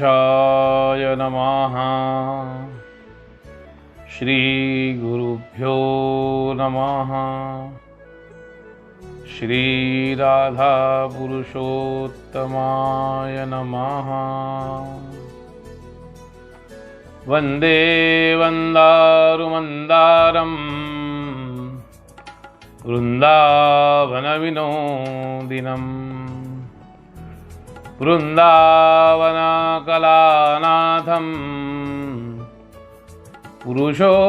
गणेशाय नमः। श्री गुरुभ्यो नमः। श्री राधा पुरुषोत्तमाय नमः। वंदे वंदारुमंदारम वृंदावनविनोदिनं वृंदावनकलानाथं पुरुषोत्तममद्भुतं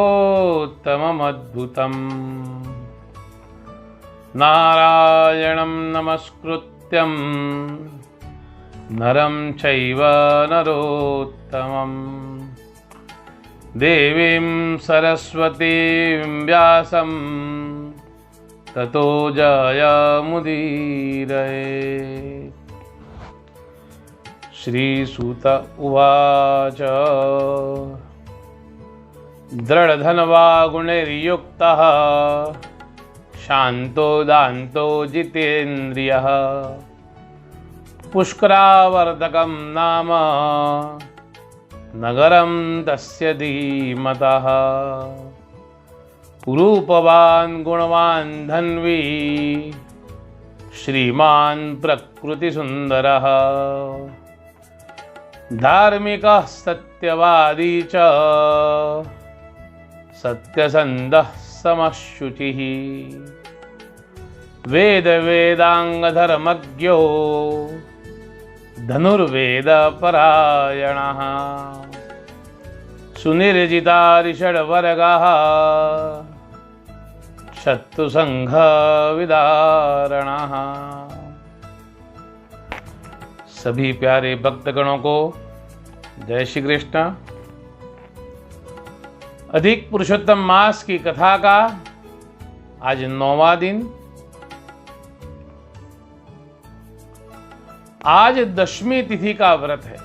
नारायणं नमस्कृत्यं नरं चैव नरोत्तमं देवीं सरस्वतीं व्यासं ततो जयमुदीरये। श्रीसूत उवाच दृढधन्वा गुणैर्युक्तः शान्तो दान्तो जितेन्द्रियः पुष्करावर्धकं नाम नगरं तस्य धीमतः रूपवान् गुणवान् धन्वी श्रीमान् प्रकृतिसुन्दरः धार्मिकः सत्यवादी च सत्यसन्धः समशुचिः वेदांगधर्मज्ञो धनुर्वेदपरायणः सुनिर्जिता ऋषड्वर्गः शत्रुसंघविदारणः। सभी प्यारे भक्तगणों को जय श्री कृष्ण। अधिक पुरुषोत्तम मास की कथा का आज 9वां दिन। आज दशमी तिथि का व्रत है।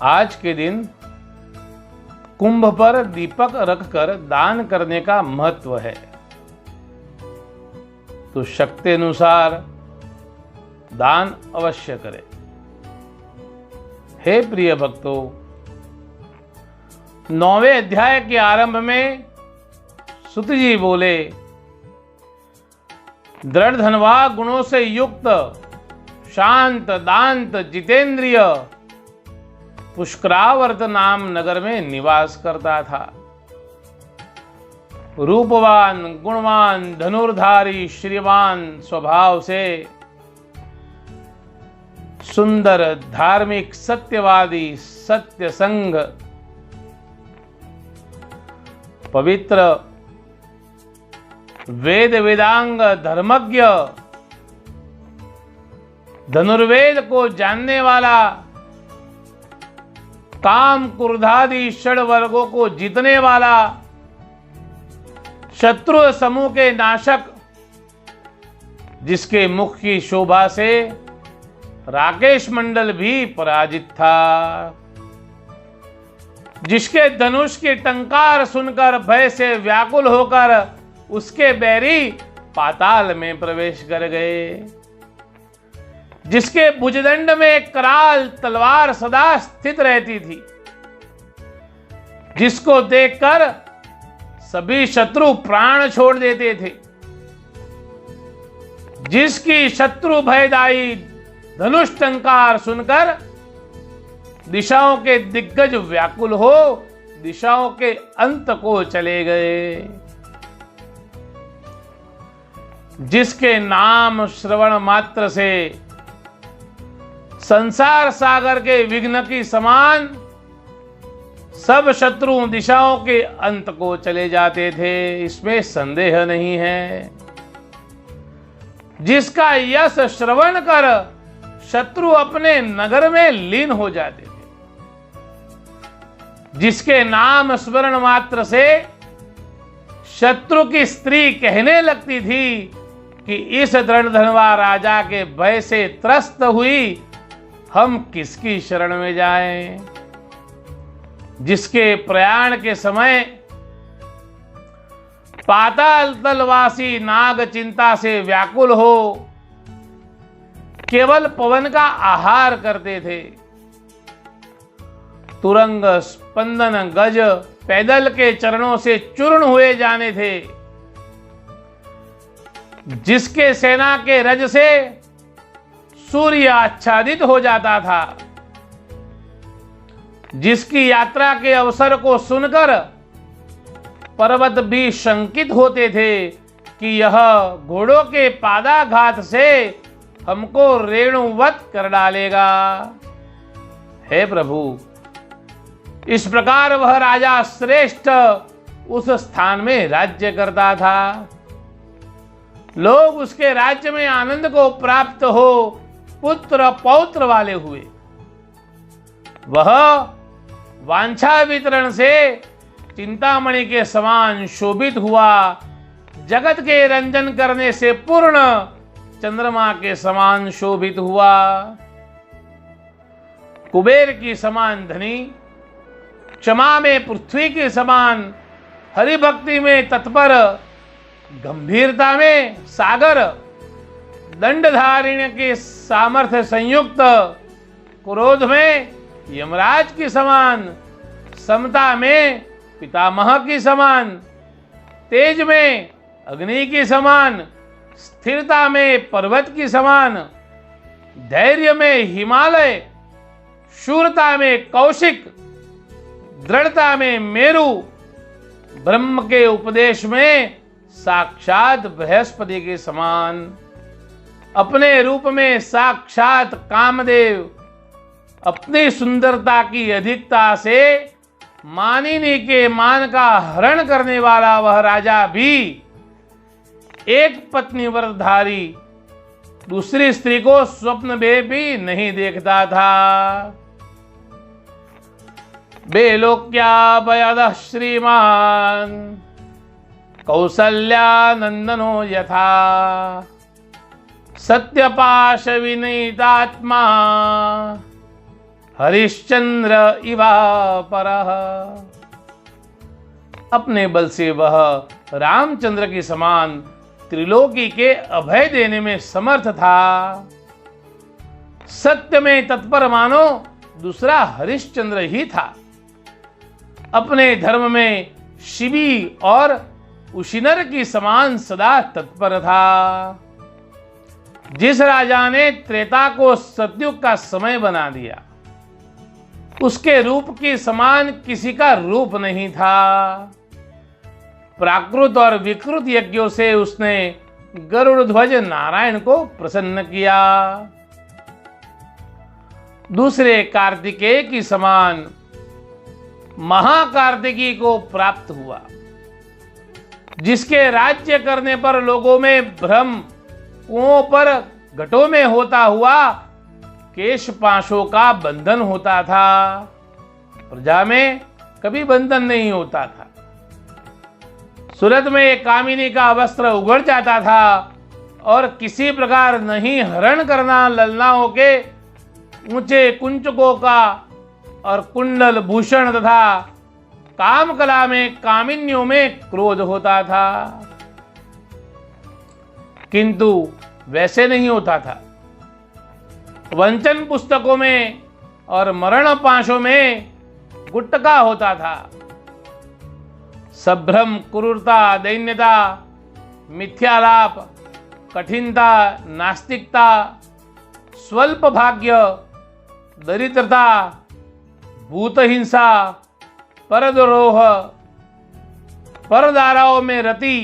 आज के दिन कुंभ पर दीपक रखकर दान करने का महत्व है, तो शक्ति अनुसार दान अवश्य करें। हे प्रिय भक्तों, 9वें अध्याय के आरंभ में सुत जी बोले, दृढ़ धनवा गुणों से युक्त शांत दांत जितेंद्रिय पुष्करावर्त नाम नगर में निवास करता था। रूपवान गुणवान धनुर्धारी श्रीमान स्वभाव से सुंदर धार्मिक सत्यवादी सत्य संग पवित्र वेद वेदांग धर्मज्ञ धनुर्वेद को जानने वाला काम क्रोधादि षड वर्गों को जीतने वाला शत्रु समूह के नाशक जिसके मुख की शोभा से राकेश मंडल भी पराजित था, जिसके धनुष की टंकार सुनकर भय से व्याकुल होकर उसके बैरी पाताल में प्रवेश कर गए, जिसके भुजदंड में कराल तलवार सदा स्थित रहती थी, जिसको देखकर सभी शत्रु प्राण छोड़ देते थे, जिसकी शत्रु भयदायी धनुष टंकार सुनकर दिशाओं के दिग्गज व्याकुल हो दिशाओं के अंत को चले गए, जिसके नाम श्रवण मात्र से संसार सागर के विघ्न की समान सब शत्रु दिशाओं के अंत को चले जाते थे, इसमें संदेह नहीं है। जिसका यश श्रवण कर शत्रु अपने नगर में लीन हो जाते थे, जिसके नाम स्मरण मात्र से शत्रु की स्त्री कहने लगती थी कि इस दृढ़धनवा राजा के भय से त्रस्त हुई हम किसकी शरण में जाएं, जिसके प्रयाण के समय पाताल तलवासी नाग चिंता से व्याकुल हो केवल पवन का आहार करते थे। तुरंग, स्पंदन, गज पैदल के चरणों से चूर्ण हुए जाने थे। जिसके सेना के रज से सूर्य आच्छादित हो जाता था, जिसकी यात्रा के अवसर को सुनकर पर्वत भी शंकित होते थे कि यह घोड़ों के पादाघात से हमको रेणुवत कर डालेगा। हे प्रभु, इस प्रकार वह राजा श्रेष्ठ उस स्थान में राज्य करता था। लोग उसके राज्य में आनंद को प्राप्त हो पुत्र पौत्र वाले हुए। वह वांछा वितरण से चिंतामणि के समान शोभित हुआ, जगत के रंजन करने से पूर्ण चंद्रमा के समान शोभित हुआ। कुबेर की समान धनी, क्षमा में पृथ्वी के समान, हरिभक्ति में तत्पर, गंभीरता में सागर, दंडधारिण्य के सामर्थ्य संयुक्त, क्रोध में यमराज की समान, समता में पितामह की समान, तेज में अग्नि की समान, स्थिरता में पर्वत की समान, धैर्य में हिमालय, शूरता में कौशिक, दृढ़ता में मेरु, ब्रह्म के उपदेश में साक्षात बृहस्पति के समान, अपने रूप में साक्षात कामदेव, अपनी सुंदरता की अधिकता से मानिनी के मान का हरण करने वाला वह राजा भी एक पत्नी व्रतधारी दूसरी स्त्री को स्वप्न में भी नहीं देखता था। बेलोक्याभयदः श्रीमान कौसल्यानंदनो यथा सत्यपाश विनीतात्मा हरिश्चंद्र इवा परः। अपने बल से वह रामचंद्र के समान त्रिलोकी के अभय देने में समर्थ था। सत्य में तत्पर मानो दूसरा हरिश्चंद्र ही था। अपने धर्म में शिवी और उशिनर की समान सदा तत्पर था। जिस राजा ने त्रेता को सतयुग का समय बना दिया, उसके रूप के समान किसी का रूप नहीं था। प्राकृत और विकृत यज्ञों से उसने गरुड़ ध्वज नारायण को प्रसन्न किया। दूसरे कार्तिकेय की समान महाकार्तिकी को प्राप्त हुआ, जिसके राज्य करने पर लोगों में भ्रम, कुओं पर घटों में होता हुआ केश पाशों का बंधन होता था। प्रजा में कभी बंधन नहीं होता था। सूरत में कामिनी का वस्त्र उगड़ जाता था और किसी प्रकार नहीं हरण करना ललनाओं के ऊंचे कुंचकों का और कुंडल भूषण तथा काम कला में कामिनियों में क्रोध होता था। किंतु वैसे नहीं होता था। वंचन पुस्तकों में और मरण पाशों में गुटका होता था। संभ्रम, क्रूरता, दैन्यता, मिथ्यालाप, कठिनता, नास्तिकता, स्वल्प भाग्य, दरिद्रता, भूत हिंसा, परद्रोह, परदाराओं में रति,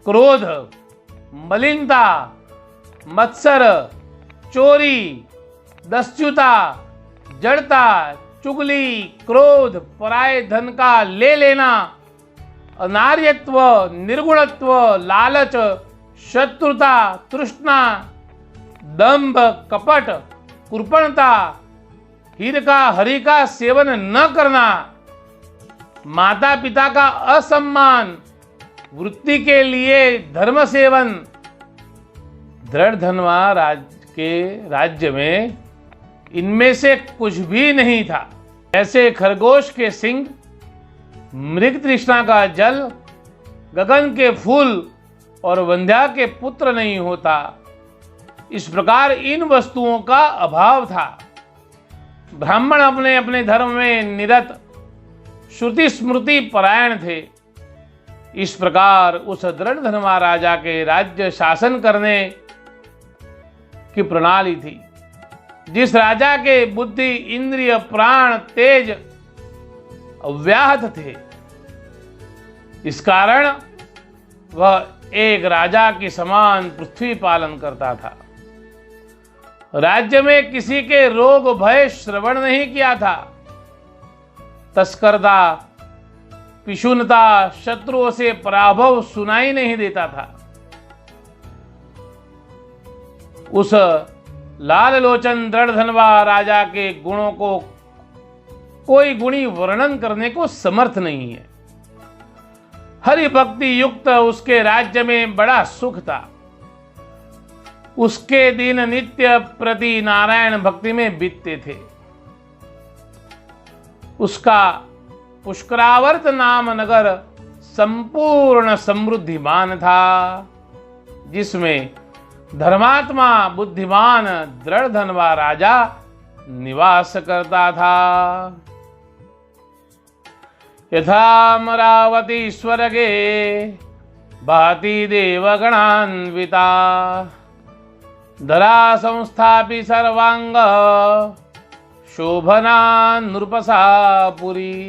क्रोध, मलिनता, मत्सर, चोरी, दस्युता, जड़ता, चुगली, क्रोध, पराये धन का ले लेना, अनार्यत्व, निर्गुणत्व, लालच, शत्रुता, तृष्णा, दंभ, कपट, कृपणता, हीर का हरि का सेवन न करना, माता पिता का असम्मान, वृत्ति के लिए धर्म सेवन। दृढ़ धनवा के राज्य में इनमें से कुछ भी नहीं था। ऐसे खरगोश के सिंह, मृग तृष्णा का जल, गगन के फूल और वंध्या के पुत्र नहीं होता। इस प्रकार इन वस्तुओं का अभाव था। ब्राह्मण अपने अपने धर्म में निरत, श्रुति स्मृति परायण थे। इस प्रकार उस दृढ़धनवा राजा के राज्य शासन करने की प्रणाली थी। जिस राजा के बुद्धि, इंद्रिय, प्राण, तेज अव्याहत थे, इस कारण वह एक राजा के समान पृथ्वी पालन करता था। राज्य में किसी के रोग भय श्रवण नहीं किया था। तस्करता, पिशुनता, शत्रुओं से पराभव सुनाई नहीं देता था। उस लाल लोचन दृढ़धनवा राजा के गुणों को कोई गुणी वर्णन करने को समर्थ नहीं है। हरि भक्ति युक्त उसके राज्य में बड़ा सुख था। उसके दिन नित्य प्रति नारायण भक्ति में बीतते थे। उसका पुष्करावर्त नाम नगर संपूर्ण समृद्धिमान था, जिसमें धर्मात्मा बुद्धिमान दृढ़धनवा राजा निवास करता था। यथामरावती स्वर्गे भाति देवगणान्विता, धरा संस्थापि सर्वांग शोभना नृपसापुरी।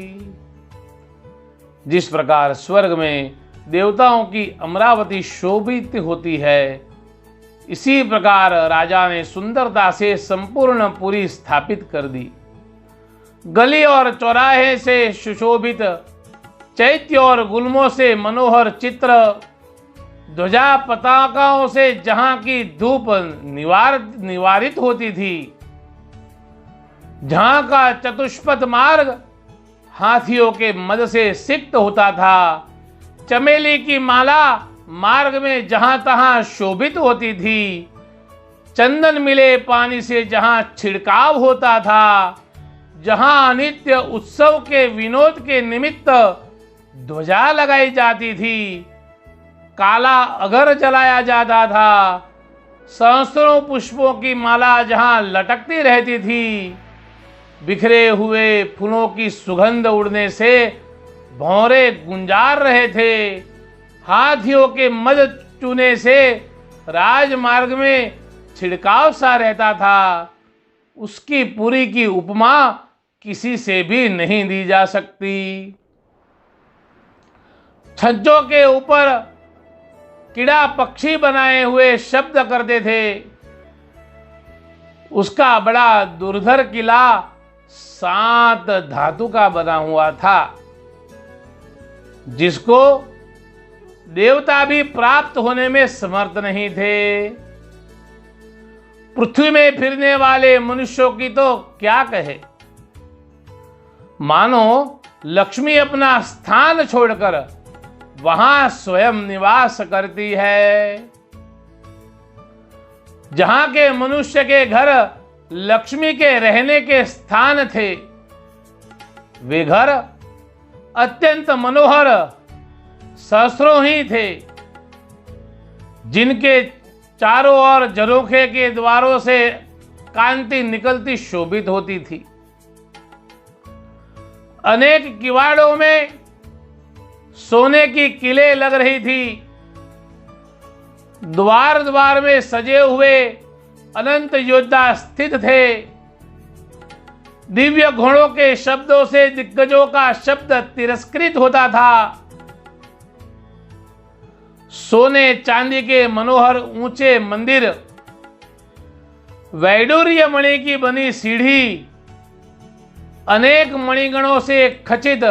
जिस प्रकार स्वर्ग में देवताओं की अमरावती शोभित होती है, इसी प्रकार राजा ने सुंदरता से संपूर्ण पुरी स्थापित कर दी। गली और चौराहे से सुशोभित, चैत्य और गुल्मों से मनोहर चित्र, ध्वजा पताकाओं से जहां की धूप निवारित होती थी, जहां का चतुष्पथ मार्ग हाथियों के मद से सिक्त होता था, चमेली की माला मार्ग में जहां तहां शोभित होती थी, चंदन मिले पानी से जहां छिड़काव होता था, जहां नित्य उत्सव के विनोद के निमित्त ध्वजा लगाई जाती थी, काला अगर जलाया जाता था, सहस्रों पुष्पों की माला जहां लटकती रहती थी, बिखरे हुए फूलों की सुगंध उड़ने से भौरे गुंजार रहे थे, हाथियों के मद चूने से राजमार्ग में छिड़काव सा रहता था, उसकी पुरी की उपमा किसी से भी नहीं दी जा सकती। छज्जों के ऊपर कीड़ा पक्षी बनाए हुए शब्द करते थे। उसका बड़ा दुर्धर किला 7 धातु का बना हुआ था, जिसको देवता भी प्राप्त होने में समर्थ नहीं थे। पृथ्वी में फिरने वाले मनुष्यों की तो क्या कहे, मानो लक्ष्मी अपना स्थान छोड़कर वहां स्वयं निवास करती है। जहां के मनुष्य के घर लक्ष्मी के रहने के स्थान थे, वे घर अत्यंत मनोहर सहस्रों ही थे, जिनके चारों ओर झरोखे के द्वारों से कांति निकलती शोभित होती थी। अनेक किवाड़ों में सोने की किले लग रही थी। द्वार द्वार में सजे हुए अनंत योद्धा स्थित थे। दिव्य घोड़ों के शब्दों से दिग्गजों का शब्द तिरस्कृत होता था। सोने चांदी के मनोहर ऊंचे मंदिर, वैडूर्य मणि की बनी सीढ़ी, अनेक मणिगणों से खचित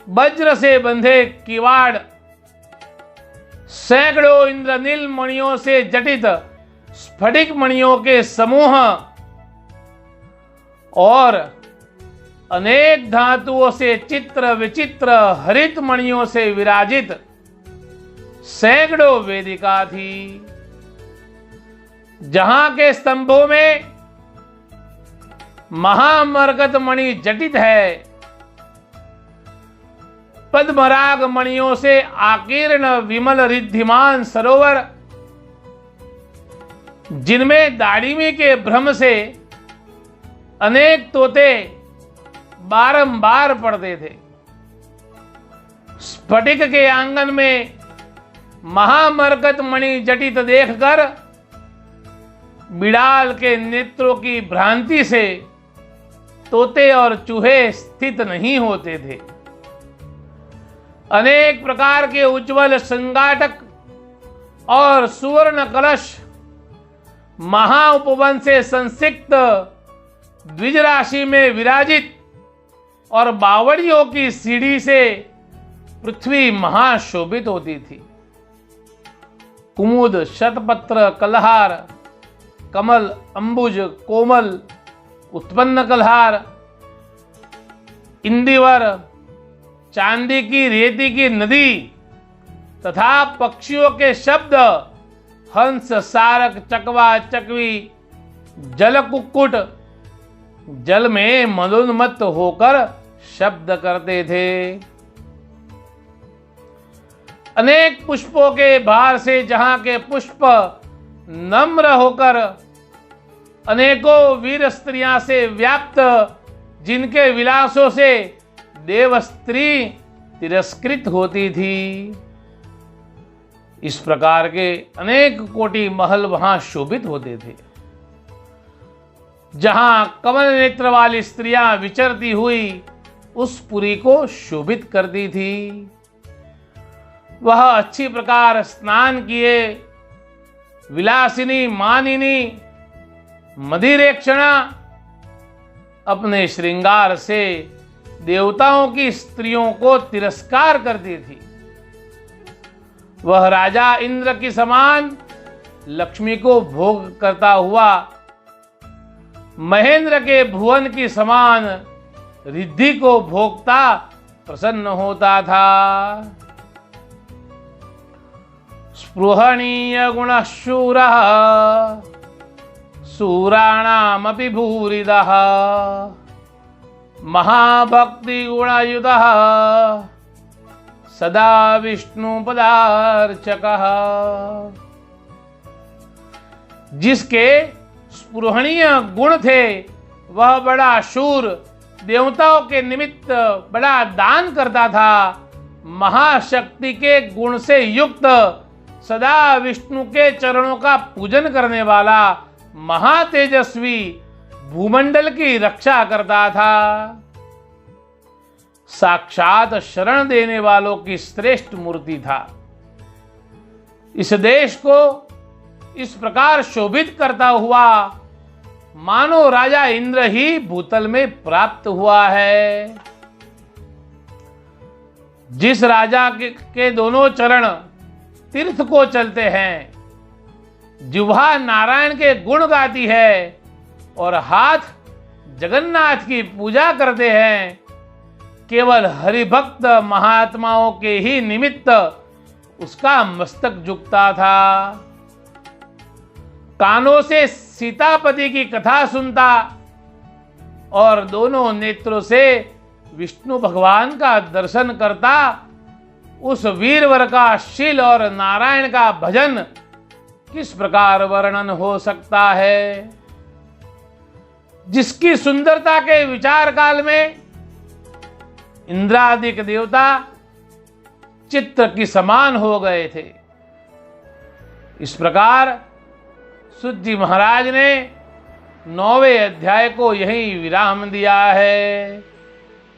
वज्र से बंधे किवाड़, सैकड़ों इंद्रनील मणियों से जटित स्फटिक मणियों के समूह और अनेक धातुओं से चित्र विचित्र हरित मणियों से विराजित सैकड़ों वेदिका थी, जहां के स्तंभों में महामरकत मणि जटित है। पद्मराग मणियों से आकीर्ण विमल रिद्धिमान सरोवर, जिनमें दाड़िमी के भ्रम से अनेक तोते बारंबार पड़ते थे। स्फटिक के आंगन में महामरकत मणि जटित देखकर बिड़ाल के नेत्रों की भ्रांति से तोते और चूहे स्थित नहीं होते थे। अनेक प्रकार के उज्जवल संगाटक और सुवर्ण कलश महाउपवन से संसिक्त द्विज राशि में विराजित और बावड़ियों की सीढ़ी से पृथ्वी महाशोभित होती थी। कुमुद, शतपत्र, कलहार, कमल, अंबुज, कोमल, उत्पन्न कलहार, इंदिवर, चांदी की रेती की नदी तथा पक्षियों के शब्द, हंस, सारक, चकवा, चकवी, जल कुक्कुट जल में मदोन्मत्त होकर शब्द करते थे। अनेक पुष्पों के भार से जहां के पुष्प नम्र होकर अनेकों वीर स्त्रियां से व्याप्त, जिनके विलासों से देव स्त्री तिरस्कृत होती थी, इस प्रकार के अनेक कोटि महल वहां शोभित होते थे। जहां कमल नेत्र वाली स्त्रियां विचरती हुई उस पुरी को शोभित करती थी। वह अच्छी प्रकार स्नान किए विलासिनी मानिनी मदिरेक्षणा अपने श्रृंगार से देवताओं की स्त्रियों को तिरस्कार करती थी। वह राजा इंद्र की समान लक्ष्मी को भोग करता हुआ महेंद्र के भुवन की समान रिद्धि को भोगता प्रसन्न होता था। स्पृहणीय गुणशूरः सूराणामपि भूरिदः महाभक्ति गुणयुतः सदा विष्णुपदार्चकः। जिसके स्पृहणीय गुण थे वह बड़ा शूर, देवताओं के निमित्त बड़ा दान करता था, महाशक्ति के गुण से युक्त, सदा विष्णु के चरणों का पूजन करने वाला, महातेजस्वी, भूमंडल की रक्षा करता था, साक्षात शरण देने वालों की श्रेष्ठ मूर्ति था। इस देश को इस प्रकार शोभित करता हुआ मानो राजा इंद्र ही भूतल में प्राप्त हुआ है। जिस राजा के दोनों चरण तीर्थ को चलते हैं, जिह्वा नारायण के गुण गाती है और हाथ जगन्नाथ की पूजा करते हैं, केवल हरिभक्त महात्माओं के ही निमित्त उसका मस्तक झुकता था। कानों से सीतापति की कथा सुनता और दोनों नेत्रों से विष्णु भगवान का दर्शन करता। उस वीरवर का शील और नारायण का भजन किस प्रकार वर्णन हो सकता है। जिसकी सुंदरता के विचार काल में इंद्रादिक देवता चित्र की समान हो गए थे। इस प्रकार सूत जी महाराज ने 9वें अध्याय को यहीं विराम दिया है।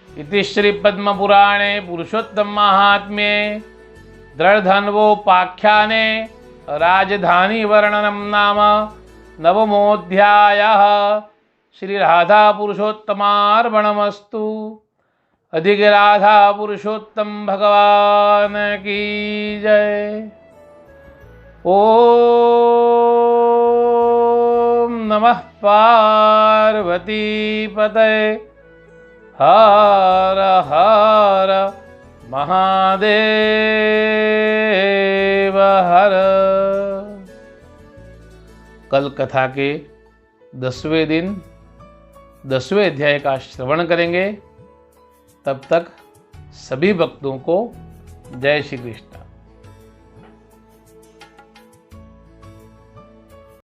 इति श्री पद्म पुराणे पुरुषोत्तम महात्म्ये दृढधन्वोपाख्याने राजधानी वर्णनम नाम नवमोऽध्यायः। श्री राधा पुरुषोत्तमार्पणमस्तु। अधिक राधा पुरुषोत्तम भगवान की जय। ओम नमः पार्वती पतये। हर हर महादेव हर। कल कथा के 10वें दिन 10वें अध्याय का श्रवण करेंगे। तब तक सभी भक्तों को जय श्री कृष्ण।